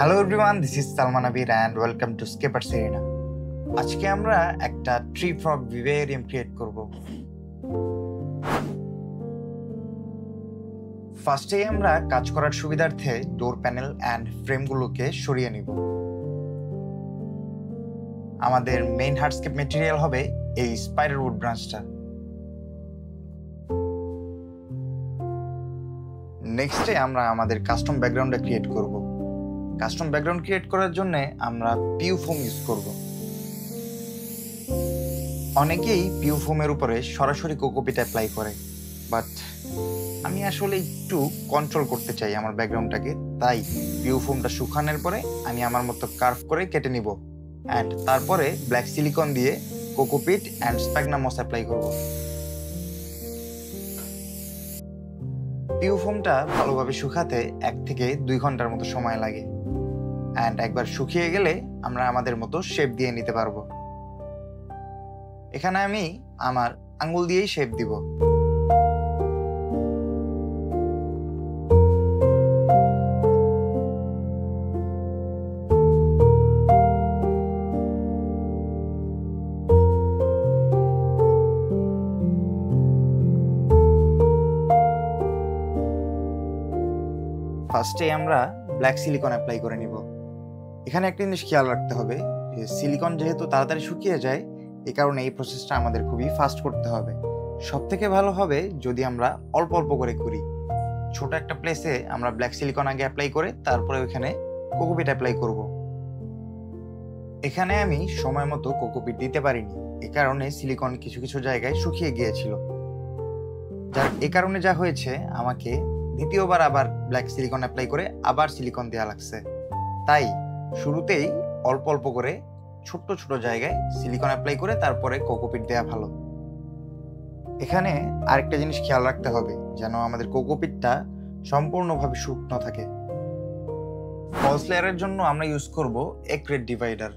Hello everyone, this is Salman Abir and welcome to স্কেপার Serena. আজকে আমরা একটা ট্রি ফ্রগ ভিভেরিয়াম ক্রিয়েট করব। ফার্স্টেই আমরা কাজ করার সুবিধার্থে ডোর প্যানেল অ্যান্ড ফ্রেমগুলোকে সরিয়ে নিব। আমাদের মেইন হার্ডস্কেপ ম্যাটেরিয়াল হবে এই স্পাইডার উড ব্রাঞ্চটা। নেক্সটে আমরা আমাদের কাস্টম ব্যাকগ্রাউন্ডটা ক্রিয়েট করব। কাস্টম ব্যাকগ্রাউন্ড ক্রিয়েট করার জন্য আমরা পিউ ফোম ইউজ করব। অনেকেই পিউ ফোমের উপরে সরাসরি কোকোপিট অ্যাপ্লাই করে, বাট আমি আসলে একটু কন্ট্রোল করতে চাই আমার ব্যাকগ্রাউন্ডটাকে, তাই পিউ ফোমটা শুকানোর পরে আমি আমার মতো কার্ভ করে কেটে নিব অ্যান্ড তারপরে ব্ল্যাক সিলিকন দিয়ে cocopeat and sphagnum moss apply করব। পিউ ফোমটা ভালোভাবে শুকাতে 1 থেকে 2 ঘন্টার মতো সময় লাগে অ্যান্ড একবার শুকিয়ে গেলে আমরা আমাদের মতো শেপ দিয়ে নিতে পারবো। এখানে আমি আমার আঙ্গুল দিয়েই শেপ দিব। ফার্স্টে আমরা ব্ল্যাক সিলিকন অ্যাপ্লাই করে নিব। এখানে একটা জিনিস খেয়াল রাখতে হবে যে সিলিকন যেহেতু তাড়াতাড়ি শুকিয়ে যায়, এই কারণে এই প্রসেসটা আমাদের খুবই ফাস্ট করতে হবে। সব থেকে ভালো হবে যদি আমরা অল্প অল্প করে করি। ছোট একটা প্লেসে আমরা ব্ল্যাক সিলিকন আগে অ্যাপ্লাই করে তারপরে ওইখানে কোকোপিট অ্যাপ্লাই করব। এখানে আমি সময় মতো কোকোপিট দিতে পারিনি, এ কারণে সিলিকন কিছু কিছু জায়গায় শুকিয়ে গিয়েছিল। এ কারণে যা হয়েছে, আমাকে দ্বিতীয়বার আবার ব্ল্যাক সিলিকন অ্যাপ্লাই করে আবার সিলিকন দেওয়া লাগছে। তাই শুরুতেই অল্প অল্প করে ছোট্ট ছোট জায়গায় সিলিকন অ্যাপ্লাই করে তারপরে কোকোপিট দেওয়া ভালো। এখানে আরেকটা জিনিস খেয়াল রাখতে হবে যেন আমাদের কোকোপিটটা সম্পূর্ণভাবে শুকনো থাকে। ফলস লেয়ারের জন্য আমরা ইউজ করব এক্রেট ডিভাইডার।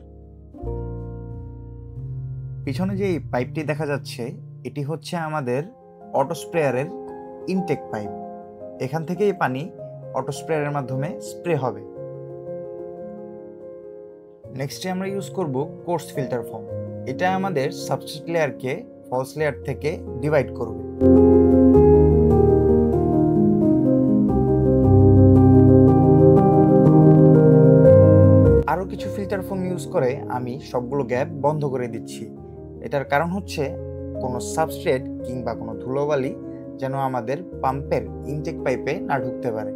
পিছনে যে পাইপটি দেখা যাচ্ছে, এটি হচ্ছে আমাদের অটো স্প্রেয়ারের ইনটেক পাইপ। এখান থেকে এই পানি অটো স্প্রেয়ারের মাধ্যমে স্প্রে হবে। নেক্সটে আমরা ইউজ করব কোর্স ফিল্টার ফোম। এটা আমাদের সাবস্ট্রেট লেয়ারকে ফলস লেয়ার থেকে ডিভাইড করবে। আরও কিছু ফিল্টার ফোম ইউজ করে আমি সবগুলো গ্যাপ বন্ধ করে দিচ্ছি। এটার কারণ হচ্ছে কোনো সাবস্ট্রেট কিংবা কোনো ধুলোবালি যেন আমাদের পাম্পের ইনটেক পাইপে না ঢুকতে পারে।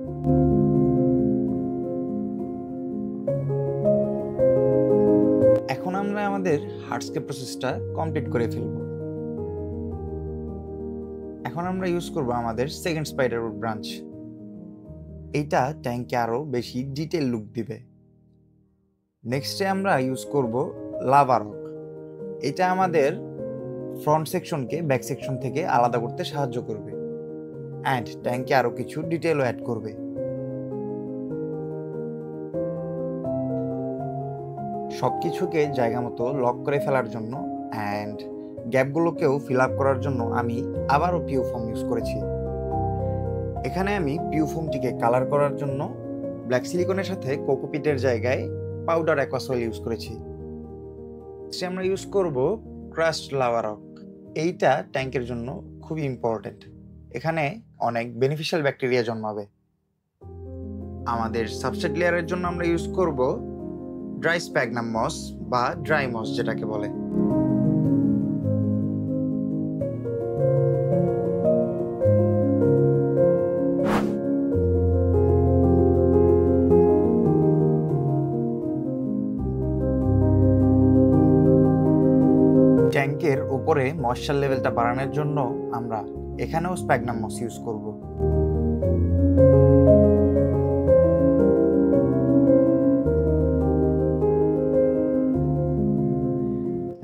এখন আমরা আমাদের হার্ডস্কেপ প্রসেসটা কমপ্লিট করে ফেলব। এখন আমরা ইউজ করব আমাদের সেকেন্ড স্পাইডার উড ব্রাঞ্চ। এইটা ট্যাঙ্কে আরো বেশি ডিটেল লুক দিবে। নেক্সটে আমরা ইউজ করব লাভা রক। এটা আমাদের ফ্রন্ট সেকশনকে ব্যাক সেকশন থেকে আলাদা করতে সাহায্য করবে অ্যান্ড ট্যাঙ্কে আরো কিছু ডিটেলও অ্যাড করবে। সবকিছুকে জায়গা মতো লক করে ফেলার জন্য অ্যান্ড গ্যাপগুলোকেও ফিল আপ করার জন্য আমি আবারও পিউ ফোম ইউজ করেছি। এখানে আমি পিউ ফোমটিকে কালার করার জন্য ব্ল্যাক সিলিকনের সাথে কোকোপিটের জায়গায় পাউডার অ্যাকোয়াসয়েল ইউজ করেছি। আমরা ইউজ করব ক্রাস্ট লাভা রক। এইটা ট্যাঙ্কের জন্য খুবই ইম্পর্টেন্ট, এখানে অনেক বেনিফিশিয়াল ব্যাকটেরিয়া জন্মাবে। আমাদের সাবস্ট্রেট লেয়ারের জন্য আমরা ইউজ করব ড্রাই স্প্যাগনাম মস বা ড্রাই মস যেটাকে বলে। ট্যাঙ্কের উপরে ময়েশ্চার লেভেলটা বাড়ানোর জন্য আমরা এখানেও স্প্যাগনাম মস ইউজ করব।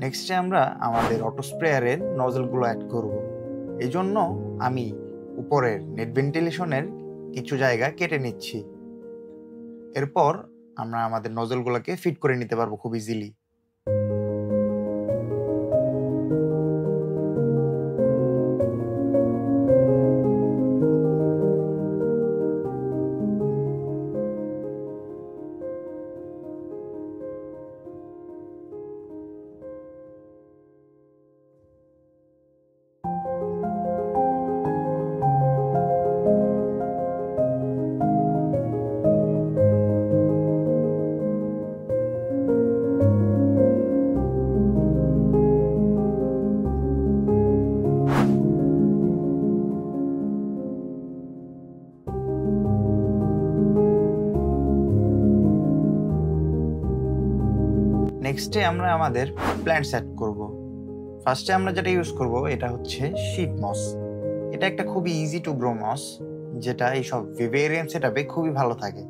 নেক্সটে আমরা আমাদের অটো স্প্রেয়ারের নজলগুলো অ্যাড করব। এই জন্য আমি উপরের নেট ভেন্টিলেশনের কিছু জায়গা কেটে নিচ্ছি। এরপর আমরা আমাদের নজলগুলোকে ফিট করে নিতে পারবো খুব ইজিলি। নেক্সটে আমরা আমাদের প্ল্যান্ট সেট করব। ফার্স্টে আমরা যেটা ইউজ করব এটা হচ্ছে শিট মস। এটা একটা খুবই ইজি টু গ্রো মস, যেটা এইসব ভিভেরিয়াম সেটআপে খুবই ভালো থাকে।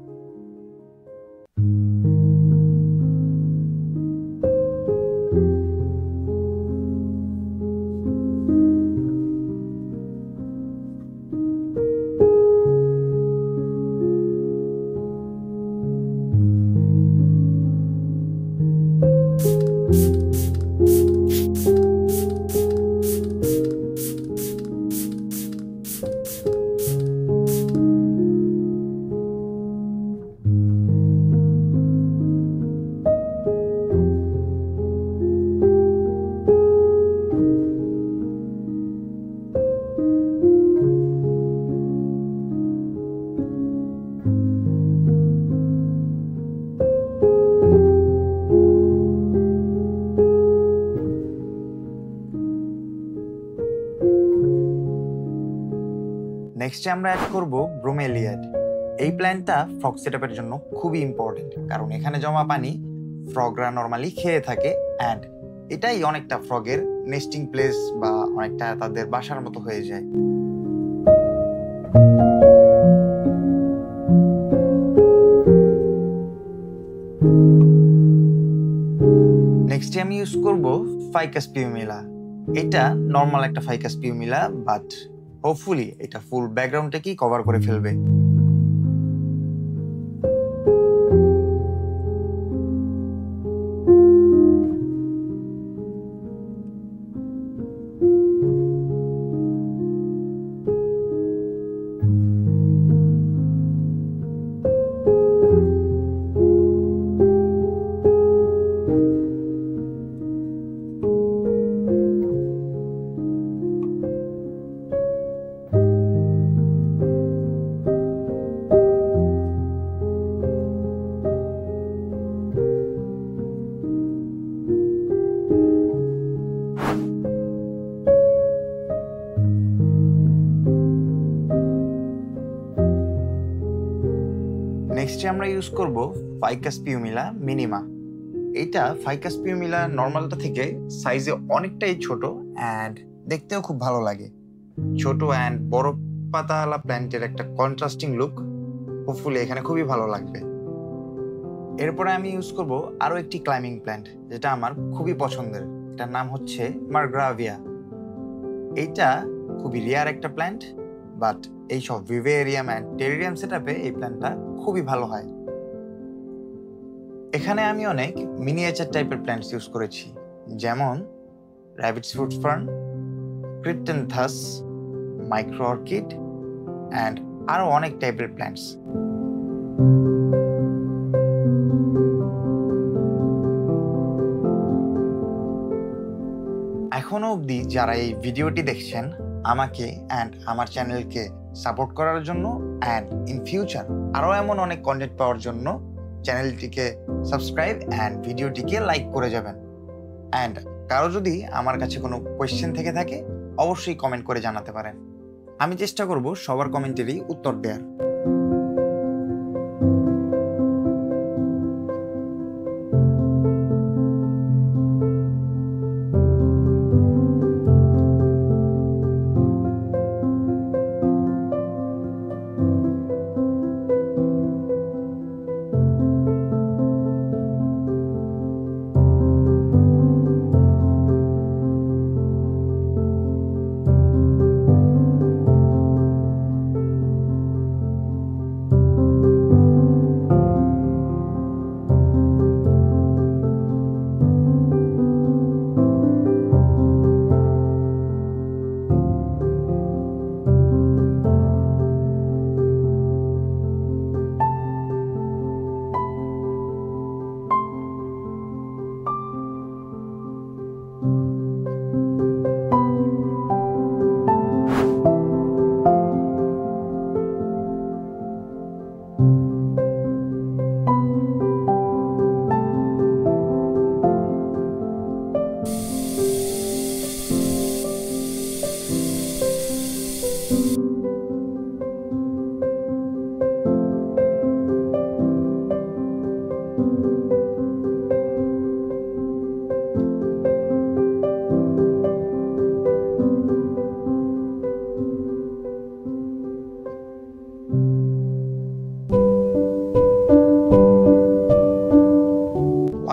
নেক্সটে আমরা অ্যাড করব ব্রোমেলিয়াড। এই প্ল্যান্টটা ফ্রগ সেটআপের জন্য খুবই ইম্পর্টেন্ট, কারণ এখানে জমা পানি ফ্রগরা নর্মালি খেয়ে থাকে অ্যান্ড এটাই অনেকটা ফ্রগের নেস্টিং প্লেস বা অনেকটা তাদের বাসার মতো হয়ে যায়। নেক্সটে আমি ইউজ করব ফাইকাস পিউমিলা। এটা নর্মাল একটা ফাইকাস পিউমিলা, বাট হোপফুলি এটা ফুল ব্যাকগ্রাউন্ডটাকেই কভার করে ফেলবে। নেক্সটে আমরা ইউজ করব ফাইকাস পিউমিলা মিনিমা। এটা ফাইকাস পিউমিলা নর্মালটা থেকে সাইজে অনেকটাই ছোট অ্যান্ড দেখতেও খুব ভালো লাগে। ছোট অ্যান্ড বড় পাতাওয়ালা প্ল্যান্টের একটা কন্ট্রাস্টিং লুক হোপফুলি এখানে খুবই ভালো লাগবে। এরপরে আমি ইউজ করব আরো একটি ক্লাইম্বিং প্ল্যান্ট, যেটা আমার খুবই পছন্দের। এটার নাম হচ্ছে মার্গ্রাভিয়া। এইটা খুবই রেয়ার একটা প্ল্যান্ট, বাট এইসব ভিভেরিয়াম অ্যান্ড টেরিরিয়াম সেটআপে এই প্ল্যান্টটা খুবই ভালো হয়। এখানে আমি অনেক মিনিয়েচার টাইপের প্ল্যান্টস ইউজ করেছি, যেমন rabbits fruit fern, cryptanthus, micro orchid and আরো অনেক টাইপের প্ল্যান্টস। এখনো অবধি যারা এই ভিডিওটি দেখছেন, আমাকে অ্যান্ড আমার চ্যানেলকে সাপোর্ট করার জন্য অ্যান্ড ইন ফিউচার আরও এমন অনেক কন্টেন্ট পাওয়ার জন্য চ্যানেলটিকে সাবস্ক্রাইব অ্যান্ড ভিডিওটিকে লাইক করে যাবেন। অ্যান্ড কারো যদি আমার কাছে কোনো কোয়েশ্চেন থেকে থাকে, অবশ্যই কমেন্ট করে জানাতে পারেন। আমি চেষ্টা করব সবার কমেন্টেরই উত্তর দেওয়ার।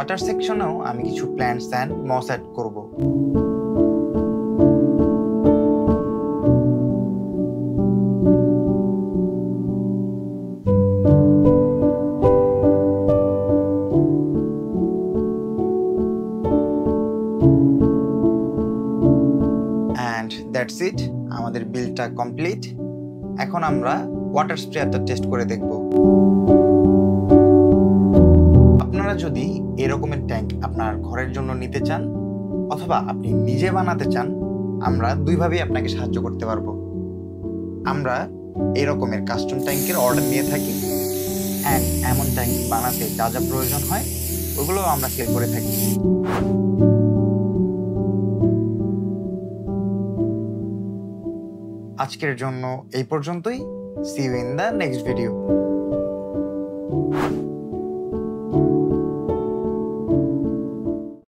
ওয়াটার সেকশনেও আমি কিছু প্ল্যান্টস অ্যান্ড মস অ্যাড করব। অ্যান্ড দ্যাটস ইট, আমাদের বিলটা কমপ্লিট। এখন আমরা ওয়াটার স্প্রেয়ারটা টেস্ট করে দেখব। আপনারা যদি এরকমের ট্যাঙ্ক আপনার ঘরের জন্য নিতে চান অথবা আপনি নিজে বানাতে চান, আমরা দুইভাবেই আপনাকে সাহায্য করতে পারবো। আমরা এরকমের কাস্টম ট্যাঙ্কের অর্ডার নিয়ে থাকি অ্যান্ড এমন ট্যাঙ্ক বানাতে যা যা প্রয়োজন হয় ওগুলো আমরা সেল করে থাকি। আজকের জন্য এই পর্যন্তই। See you in the next video.